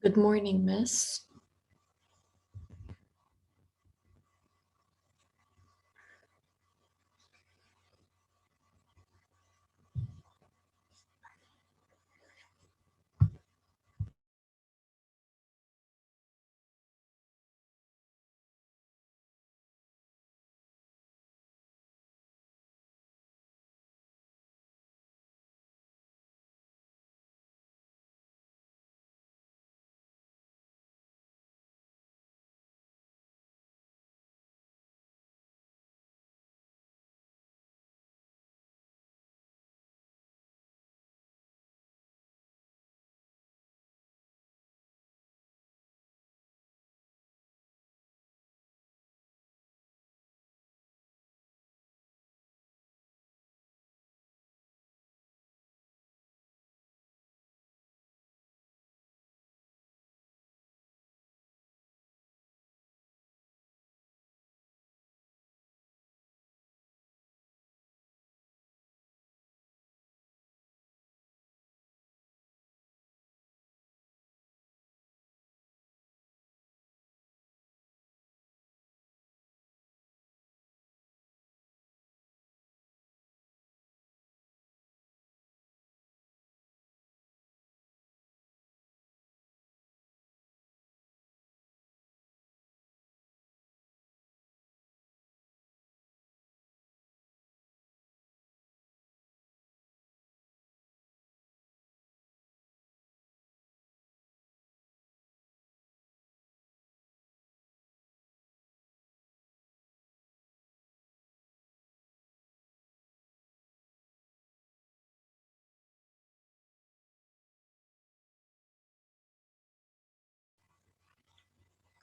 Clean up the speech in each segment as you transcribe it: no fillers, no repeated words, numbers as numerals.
Good morning, Miss.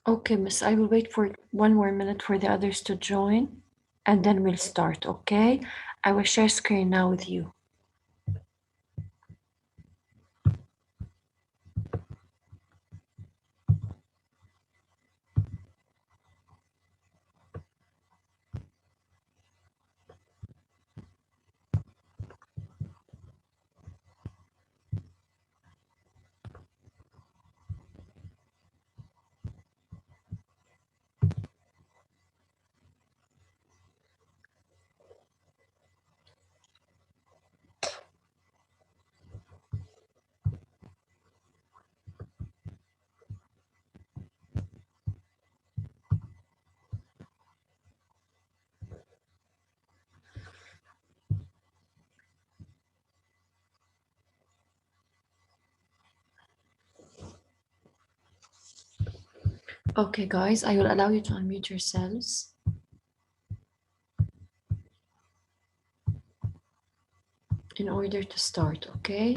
Okay, Miss, I will wait for 1 more minute for the others to join, and then we'll start, okay? I will share screen now with you. Okay, guys, I will allow you to unmute yourselves. In order to start, okay?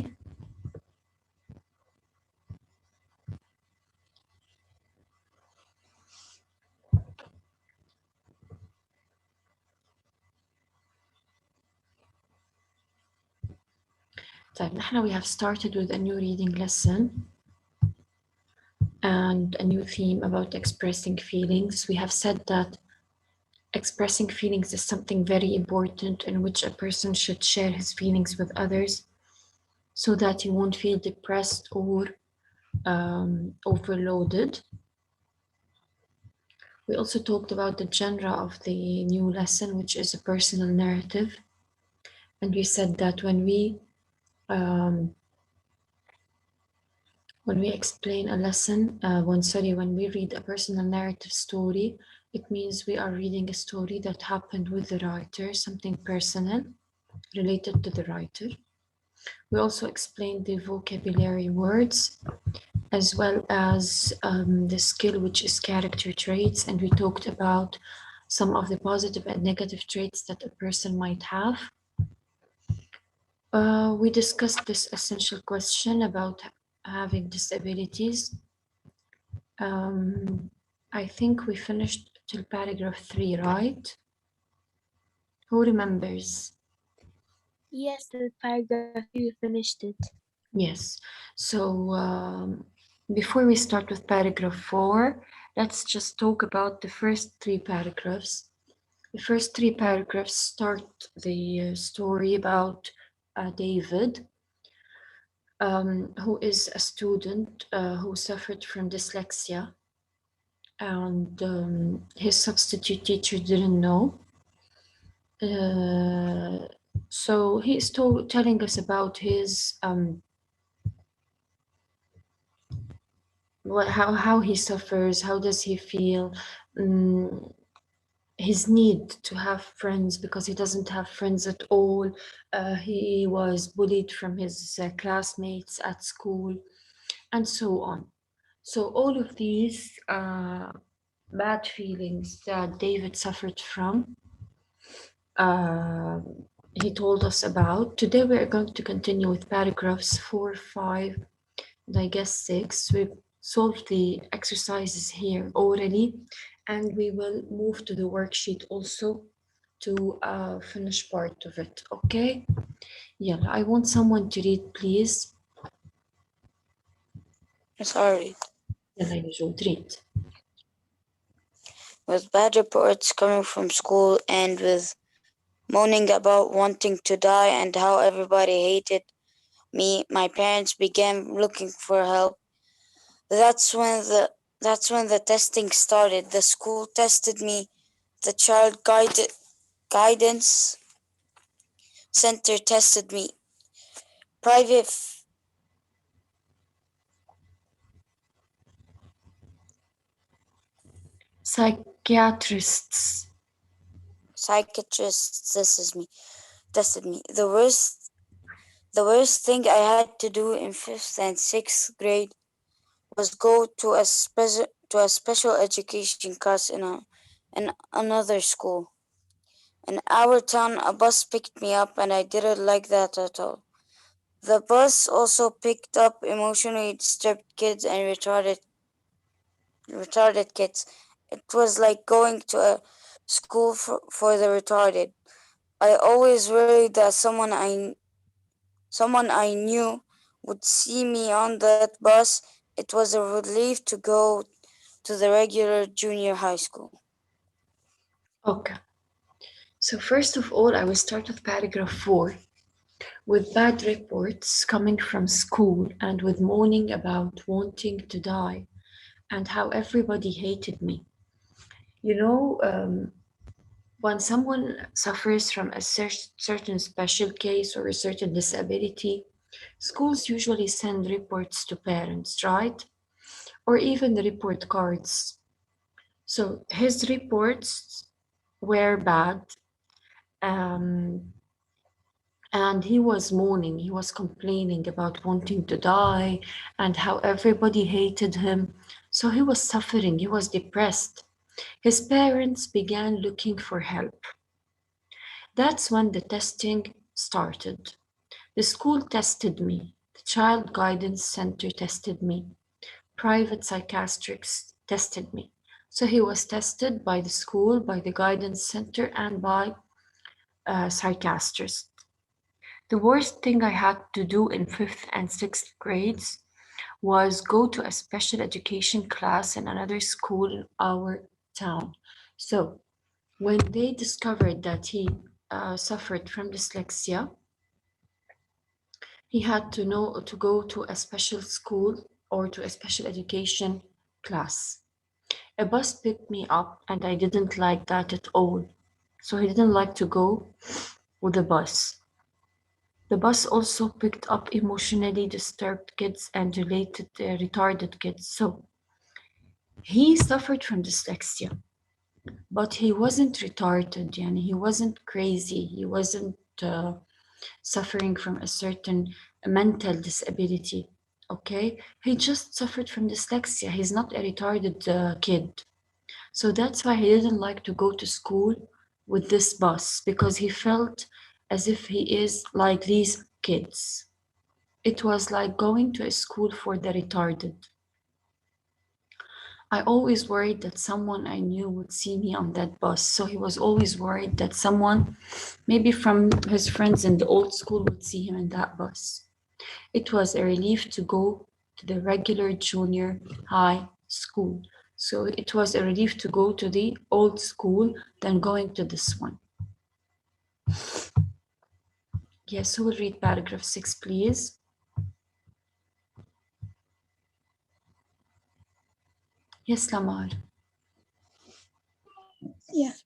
طيب نحن we have started with a new reading lesson and a new theme about expressing feelings. We have said that expressing feelings is something very important in which a person should share his feelings with others so that he won't feel depressed or overloaded. We also talked about the genre of the new lesson, which is a personal narrative. And we said that when we explain a lesson, when we read a personal narrative story, it means we are reading a story that happened with the writer, something personal related to the writer. We also explained the vocabulary words as well as the skill, which is character traits. And we talked about some of the positive and negative traits that a person might have. We discussed this essential question about having disabilities. I think we finished till paragraph 3, right? Who remembers? Yes, the paragraph, you finished it. Yes. So before we start with paragraph 4, let's just talk about the first 3 paragraphs. The first 3 paragraphs start the story about David. who is a student who suffered from dyslexia, and his substitute teacher didn't know. So he's telling us about his how he suffers, how does he feel, his need to have friends because he doesn't have friends at all. He was bullied from his classmates at school, and so on. So all of these bad feelings that David suffered from, uh, he told us about. Today we're going to continue with paragraphs 4, 5, and I guess 6. We've solved the exercises here orally, and we will move to the worksheet also to finish part of it. Okay? Yeah, I want someone to read, please. Sorry. يلا يا جود read. With bad reports coming from school and with moaning about wanting to die and how everybody hated me, my parents began looking for help. That's when the testing started. The school tested me. The guidance center tested me. Private Psychiatrists. Psychiatrists tested me. The worst thing I had to do in 5th and 6th grade was go to a special education class in another school. In our town, a bus picked me up, and I didn't like that at all. The bus also picked up emotionally disturbed kids and retarded kids. It was like going to a school for the retarded. I always worried that someone I knew would see me on that bus. It was a relief to go to the regular junior high school. Okay. So first of all, I will start with paragraph 4. With bad reports coming from school and with moaning about wanting to die and how everybody hated me. You know, when someone suffers from a certain special case or a certain disability, schools usually send reports to parents, right? Or even the report cards. So his reports were bad, um, and he was moaning, he was complaining about wanting to die and how everybody hated him. So he was suffering, he was depressed. His parents began looking for help. That's when the testing started. The school tested me, the Child Guidance Center tested me, private psychiatrists tested me. So he was tested by the school, by the guidance center, and by psychiatrists. The worst thing I had to do in 5th and 6th grades was go to a special education class in another school in our town. So when they discovered that he suffered from dyslexia, he had to know to go to a special school or to a special education class. A bus picked me up, and I didn't like that at all. So he didn't like to go with the bus. The bus also picked up emotionally disturbed kids and related retarded kids. So he suffered from dyslexia, but he wasn't retarded, and he wasn't crazy. He wasn't suffering from a certain mental disability. Okay, he just suffered from dyslexia. He's not a retarded kid. So that's why he didn't like to go to school with this bus, because he felt as if he is like these kids. It was like going to a school for the retarded. I always worried that someone I knew would see me on that bus. So he was always worried that someone, maybe from his friends in the old school, would see him in that bus. It was a relief to go to the regular junior high school. So it was a relief to go to the old school than going to this one. Yes, who will read paragraph 6, please? Yes, Lamar. Yes.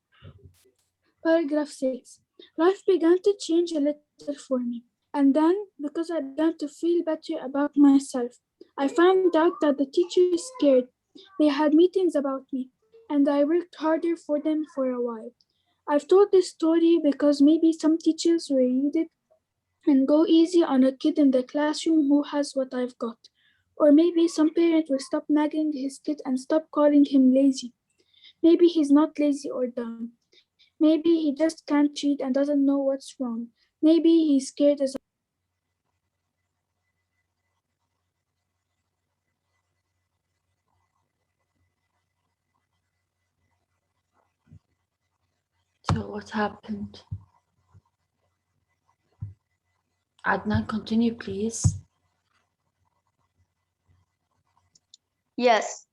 Paragraph 6. Life began to change a little for me. And then, because I began to feel better about myself, I found out that the teacher is scared. They had meetings about me, and I worked harder for them for a while. I've told this story because maybe some teachers will read it and go easy on a kid in the classroom who has what I've got. Or maybe some parent will stop nagging his kid and stop calling him lazy. Maybe he's not lazy or dumb. Maybe he just can't read and doesn't know what's wrong. Maybe he's scared as So what happened? Adnan, continue, please. Yes,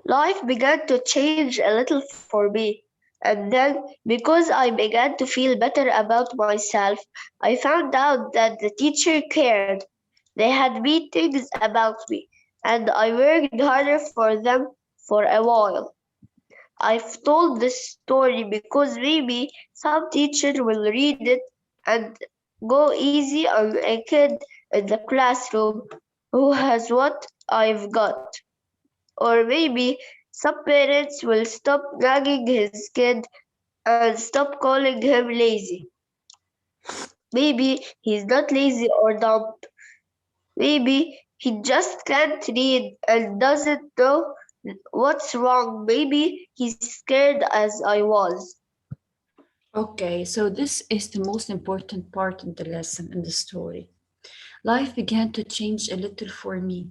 life began to change a little for me. And then, because I began to feel better about myself, I found out that the teacher cared. They had meetings about me, and I worked harder for them for a while. I've told this story because maybe some teacher will read it and go easy on a kid in the classroom who has what I've got. Or maybe some parents will stop nagging his kid and stop calling him lazy. Maybe he's not lazy or dumb. Maybe he just can't read and doesn't know what's wrong. Maybe he's scared as I was. Okay, so this is the most important part in the lesson, in the story. Life began to change a little for me.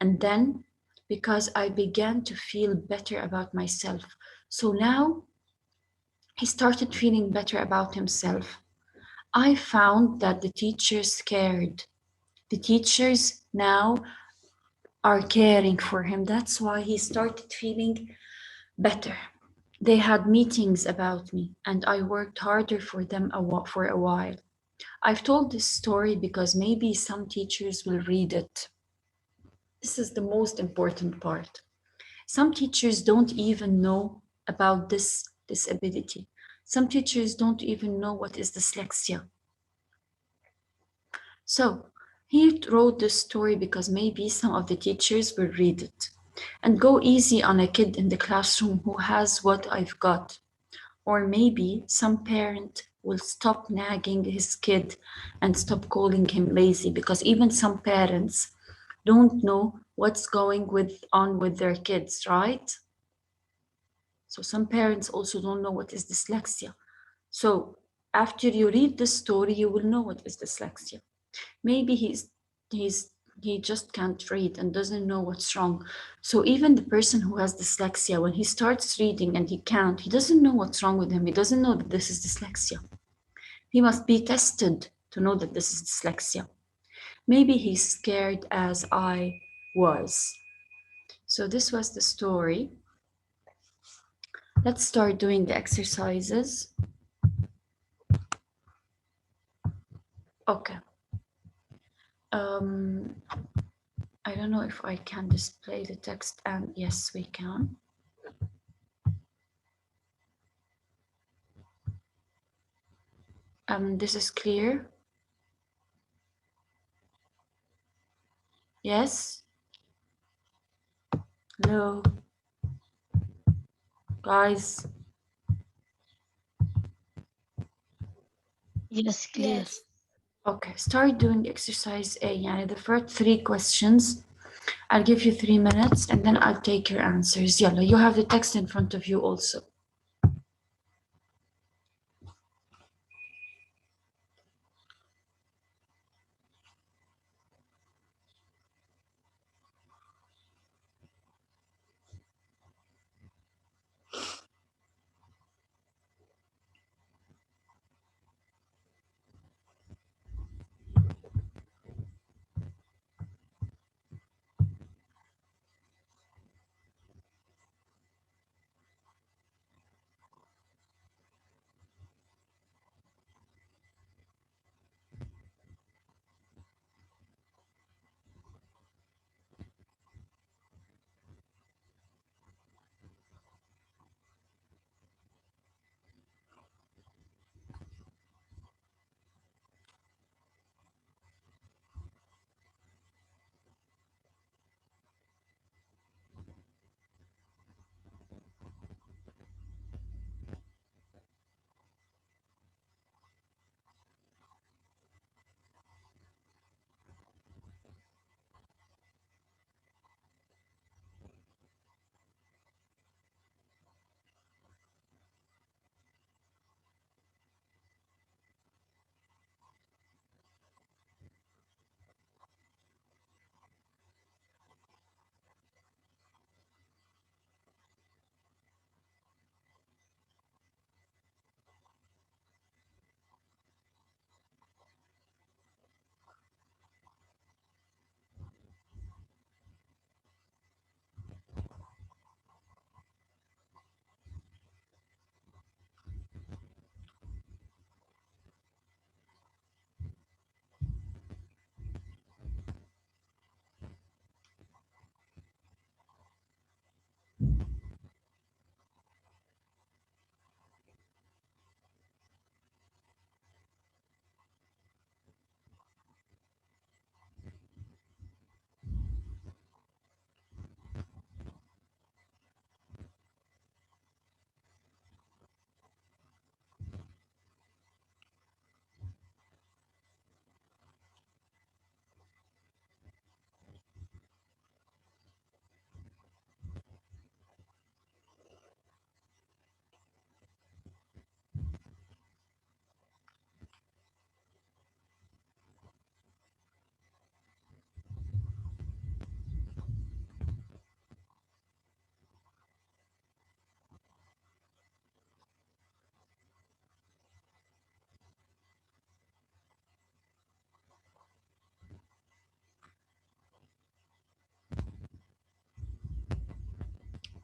And then, because I began to feel better about myself. So now he started feeling better about himself. I found that the teachers cared. The teachers now are caring for him. That's why he started feeling better. They had meetings about me, and I worked harder for them for a while. I've told this story because maybe some teachers will read it. This is the most important part. Some teachers don't even know about this disability. Some teachers don't even know what is dyslexia. So he wrote this story because maybe some of the teachers will read it and go easy on a kid in the classroom who has what I've got. Or maybe some parent will stop nagging his kid and stop calling him lazy, because even some parents don't know what's going on with their kids, right? So some parents also don't know what is dyslexia. So after you read the story, you will know what is dyslexia. Maybe he just can't read and doesn't know what's wrong. So even the person who has dyslexia, when he starts reading and he doesn't know what's wrong with him. He doesn't know that this is dyslexia. He must be tested to know that this is dyslexia. Maybe he's scared as I was. So this was the story. Let's start doing the exercises. Okay. I don't know if I can display the text, and yes, we can. This is clear. Yes. Hello. Guys. Yes, clear. yes. Okay, start doing exercise A. يعني the first 3 questions. I'll give you 3 minutes and then I'll take your answers. Yalla, you have the text in front of you also.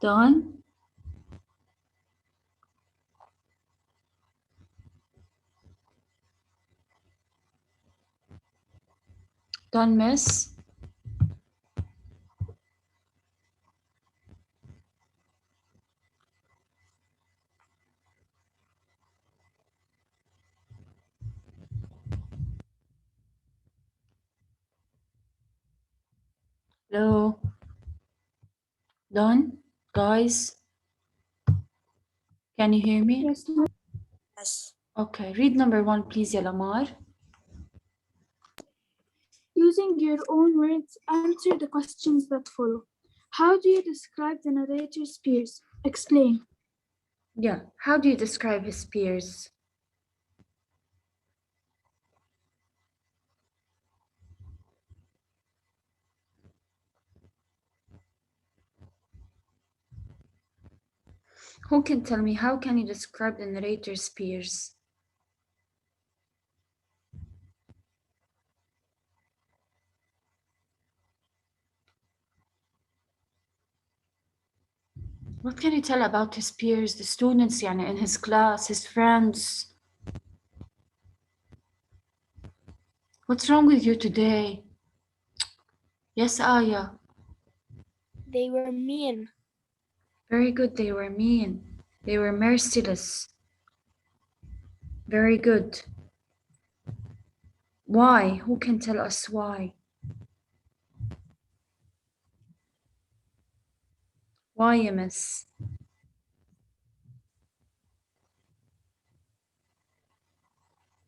Done? Done, miss? Hello? Done? Guys? Can you hear me? Yes, ma'am. Yes. Okay, read number 1, please, ya Lamar. Using your own words, answer the questions that follow. How do you describe the narrator's peers? Explain. Yeah, how do you describe his peers? Who can tell me how can you describe the narrator's peers? What can you tell about his peers, the students يعني in his class, his friends? What's wrong with you today? Yes, Aya. They were mean. Very good, they were mean. They were merciless. Very good. Why? Who can tell us why? Why, you miss?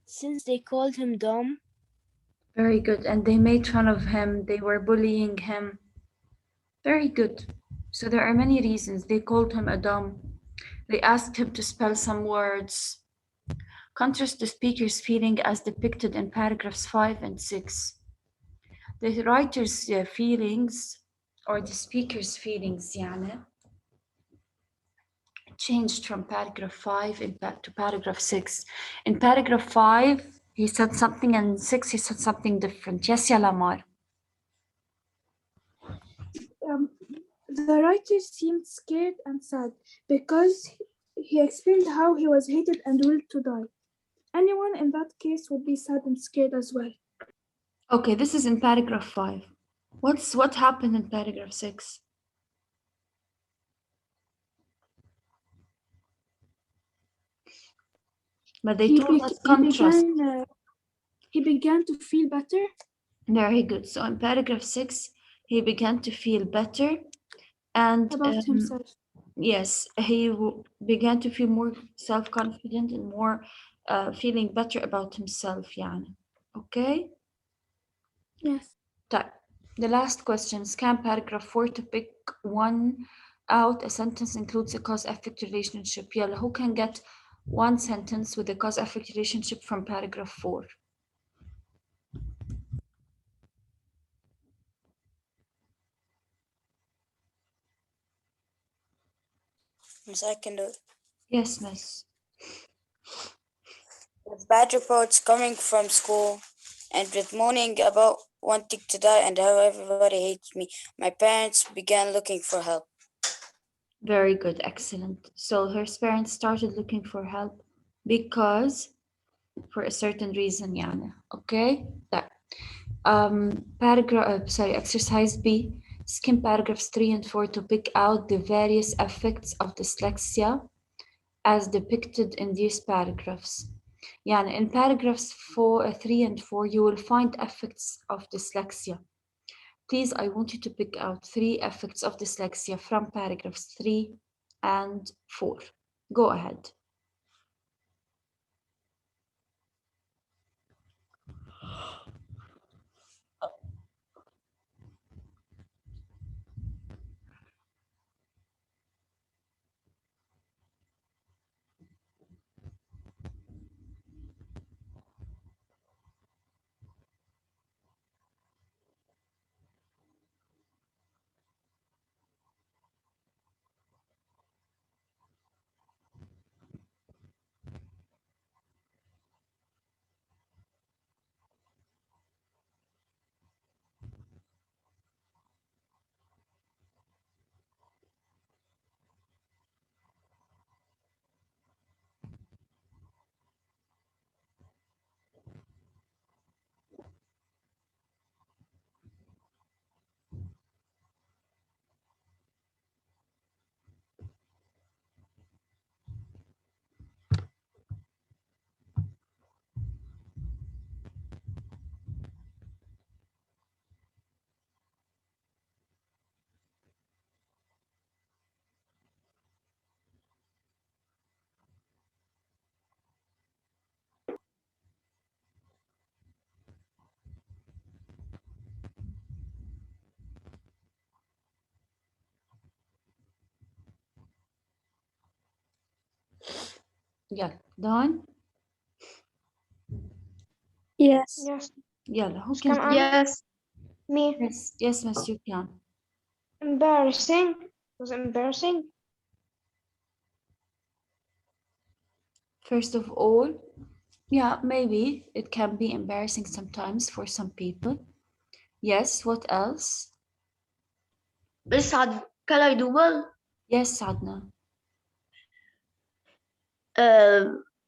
Since they called him dumb, Very good. And they made fun of him. They were bullying him. Very good. So there are many reasons. They called him a dumb. They asked him to spell some words. Contrast the speaker's feeling as depicted in paragraphs 5 and 6. The writer's feelings or the speaker's feelings يعني changed from paragraph 5 to paragraph 6. In paragraph 5, he said something, and in 6, he said something different. Yes, ya Lamar. The writer seemed scared and sad because he explained how he was hated and willed to die. Anyone in that case would be sad and scared as well. Okay, this is in paragraph 5. What happened in paragraph 6? But they told us contrast. He began to feel better. Very good. So in paragraph 6, he began to feel better and About himself. yes, he began to feel more self-confident and more feeling better about himself يعني. Okay? Yes. طيب. The last question, scan paragraph 4 to pick one out. A sentence includes a cause-effect relationship. يلا, who can get one sentence with a cause-effect relationship from paragraph 4? Miss, I can do it. Yes, miss. With bad reports coming from school and with moaning about wanting to die and how everybody hates me, my parents began looking for help. Very good, excellent. So her parents started looking for help because for a certain reason يعني. Okay? طيب. Exercise B. Skim paragraphs 3 and 4 to pick out the various effects of dyslexia as depicted in these paragraphs. يعني in paragraphs 3 and 4, you will find effects of dyslexia. Please, I want you to pick out 3 effects of dyslexia from paragraphs 3 and 4. Go ahead. يلا دان. Yes. Yes. يلا who Come can on. Yes. Me. yes miss you can. Embarrassing. Was embarrassing. First of all, yeah, maybe it can be embarrassing sometimes for some people. Yes, what else? Miss can I do one? Yes, Adna.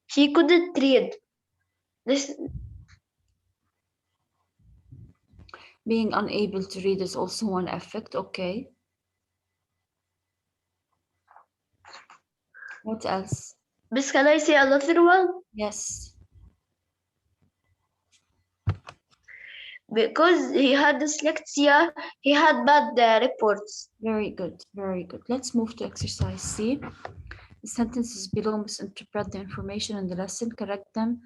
She couldn't read. This Being unable to read is also one effect, okay. What else? Miss, can I say another one? Yes. Because he had dyslexia, he had bad reports. Very good, very good. Let's move to exercise C. The sentences below misinterpret the information in the lesson, correct them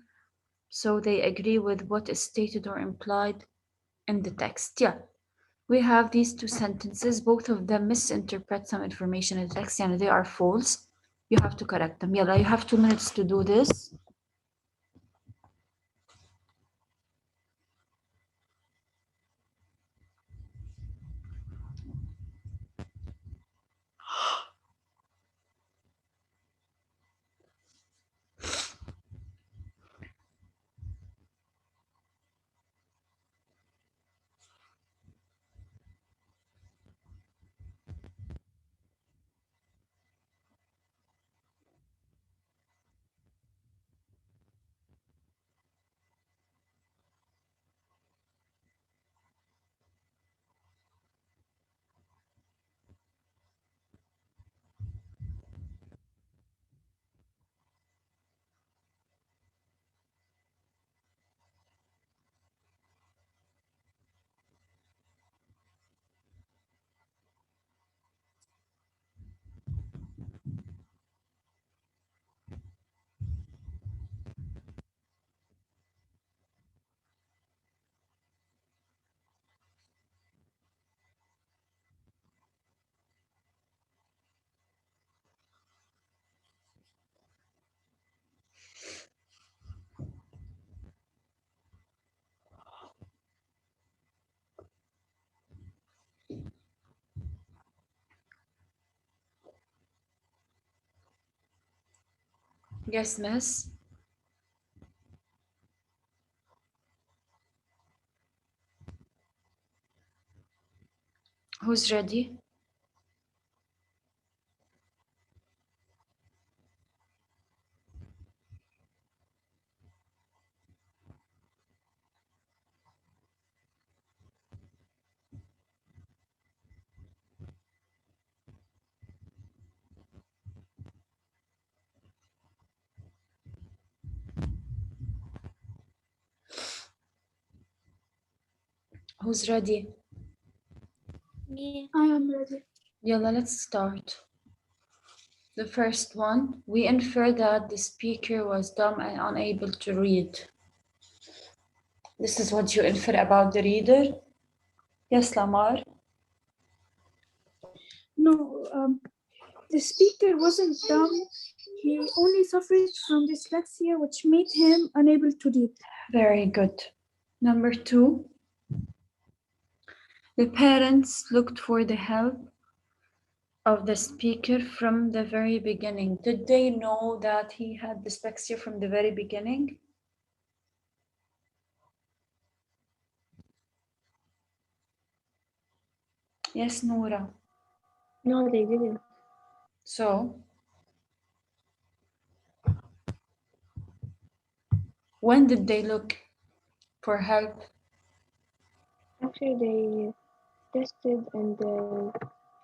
so they agree with what is stated or implied in the text. Yeah, we have these two sentences, both of them misinterpret some information in the text, and they are false. You have to correct them. Yalla, you have 2 minutes to do this. Yes, miss. Who's ready? Who's ready? Me. I am ready. Yalla, let's start. The first one, we infer that the speaker was dumb and unable to read. This is what you infer about the reader? Yes, Lamar. No, the speaker wasn't dumb. He only suffered from dyslexia, which made him unable to read. Very good. Number 2, the parents looked for the help of the speaker from the very beginning. Did they know that he had dyslexia from the very beginning? Yes, Noura. No, they didn't. So, when did they look for help? After they tested and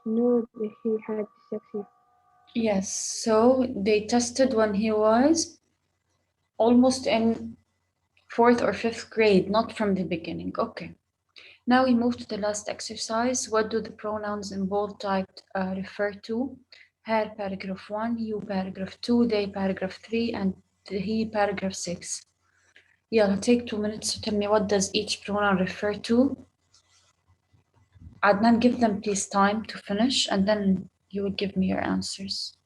knew that he had dyslexia. Yes, so they tested when he was almost in 4th or 5th grade, not from the beginning. Okay. Now we move to the last exercise. What do the pronouns in bold typed refer to? Her, paragraph 1, you, paragraph 2, they, paragraph 3, and he, paragraph 6. Yeah, take 2 minutes to tell me what does each pronoun refer to. Adnan, give them please time to finish, and then you will give me your answers.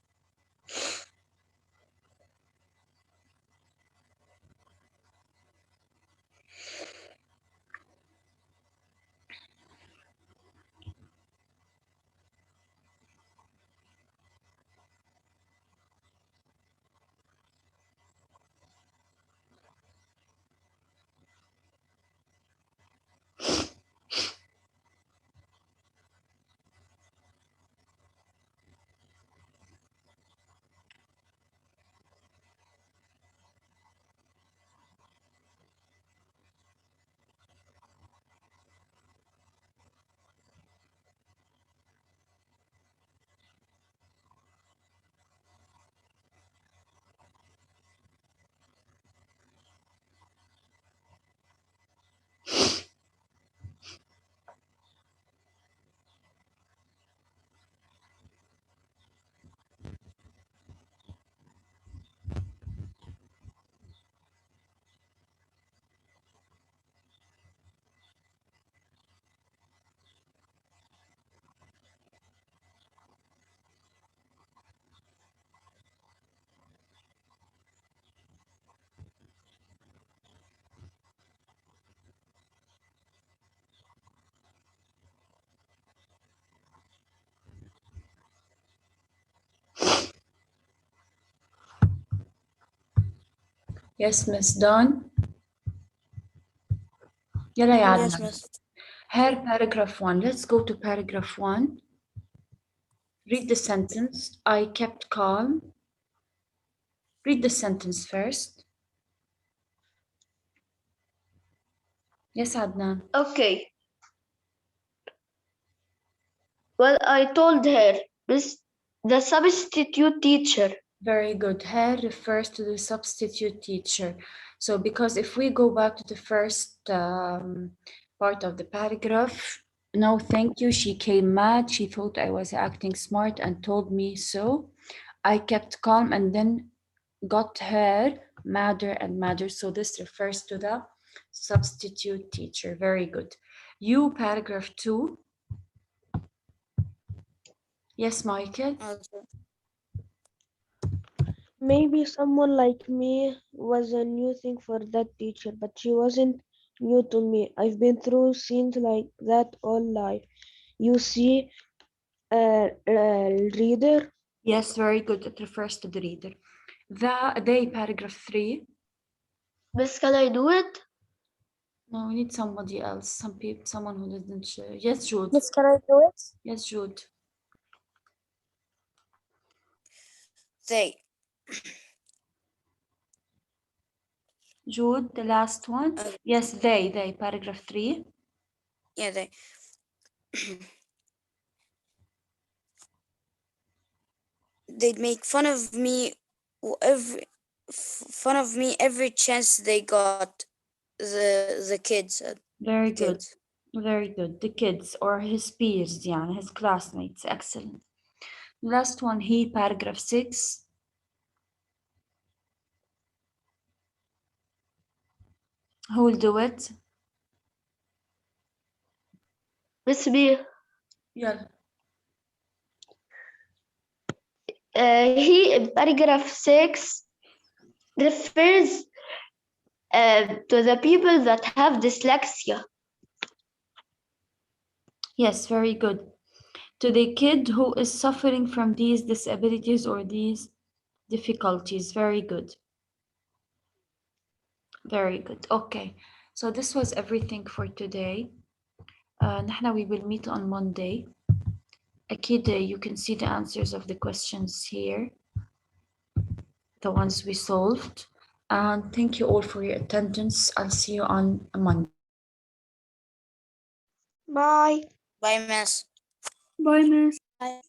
Yes, Miss Dawn. يلا يا Yes, عدنان. miss. Her paragraph 1. Let's go to paragraph 1. Read the sentence. I kept calm. Read the sentence first. Yes, Adnan. Okay. Well, I told her, Miss, the substitute teacher. Very good. Her refers to the substitute teacher. So because if we go back to the first part of the paragraph, no, thank you. She came mad. She thought I was acting smart and told me so. I kept calm and then got her madder and madder. So this refers to the substitute teacher. Very good. You, paragraph 2. Yes, Michael. Okay. Maybe someone like me was a new thing for that teacher, but she wasn't new to me. I've been through scenes like that all life. You see, reader, Yes, very good. It refers to the reader. They, paragraph 3. Miss, can I do it? No, we need somebody else. Someone who didn't share. Yes, Jude. Miss, can I do it? Yes, Jude. They. Jude, the last one. Okay. Yes, they, paragraph 3. Yeah, they. They'd make fun of me every chance they got. The kids. Very good. Kids. Very good. The kids or his peers, يعني, his classmates. Excellent. Last one, he, paragraph 6. Who will do it? Miss B. Yeah. He in paragraph 6 refers to the people that have dyslexia. Yes, very good. To the kid who is suffering from these disabilities or these difficulties. Very good. Very good. Okay. So this was everything for today. نحن we will meet on Monday. أكيد you can see the answers of the questions here. The ones we solved. And thank you all for your attendance. I'll see you on Monday. bye. Bye, miss. Bye, Miss. Bye.